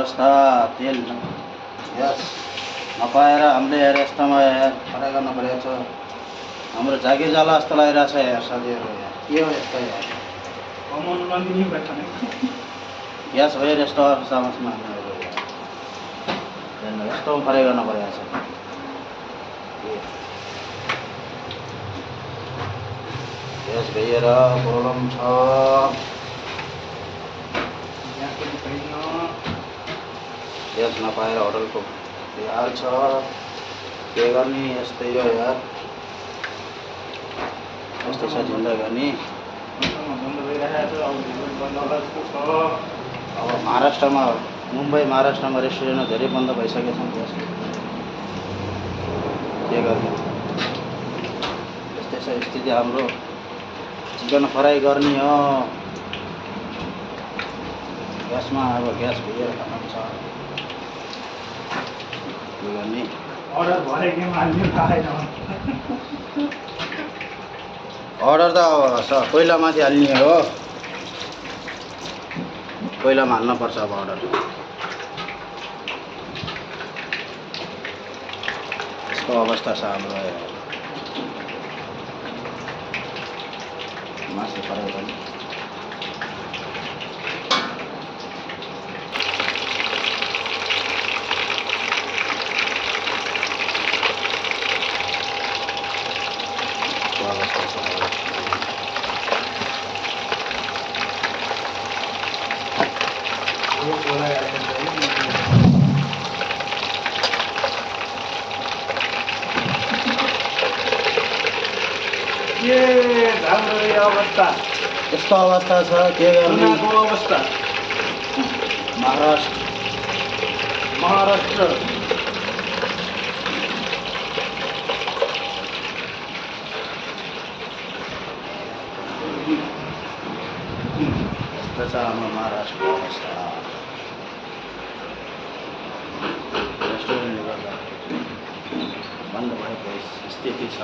अवस्था तेल यस नपाएर हामीले हेर यस्तोमा यार फराइ गर्न परेको छ। हाम्रो जागिर जाला जस्तो लागिरहेछ यार साथीहरू यार के हो यस्तो यार ग्यास भयो यस्तो अवस्थामा छौँ हामीहरू यार यस्तो फराइ गर्न परेको छ। ग्यास भइएर प्रब्लम छ। ग्यास नपाएर होटलको हाल छ के गर्ने यस्तै हो यार यस्तै छ जिन्दगी। अब महाराष्ट्रमा मुम्बई महाराष्ट्रमा रेस्टुरेन्टमा धेरै बन्द भइसकेका छन् ग्यास के गर्ने यस्तै छ स्थिति हाम्रो। चिकन फ्राई गर्ने हो ग्यासमा अब ग्यास भइएर खतम छ के गर्ने। अर्डर त कोइलामाथि हाल्ने हो कोइलामा हाल्नुपर्छ अब अर्डर। यस्तो अवस्था छ हाम्रो मासु फ्राई गर्ने। अवस्था यस्तो अवस्था छ के गर्ने अवस्था महाराष्ट्र यस्तो छ हाम्रो महाराष्ट्रको अवस्था। रेस्टुरेन्टले गर्दा बन्द भएको स्थिति छ।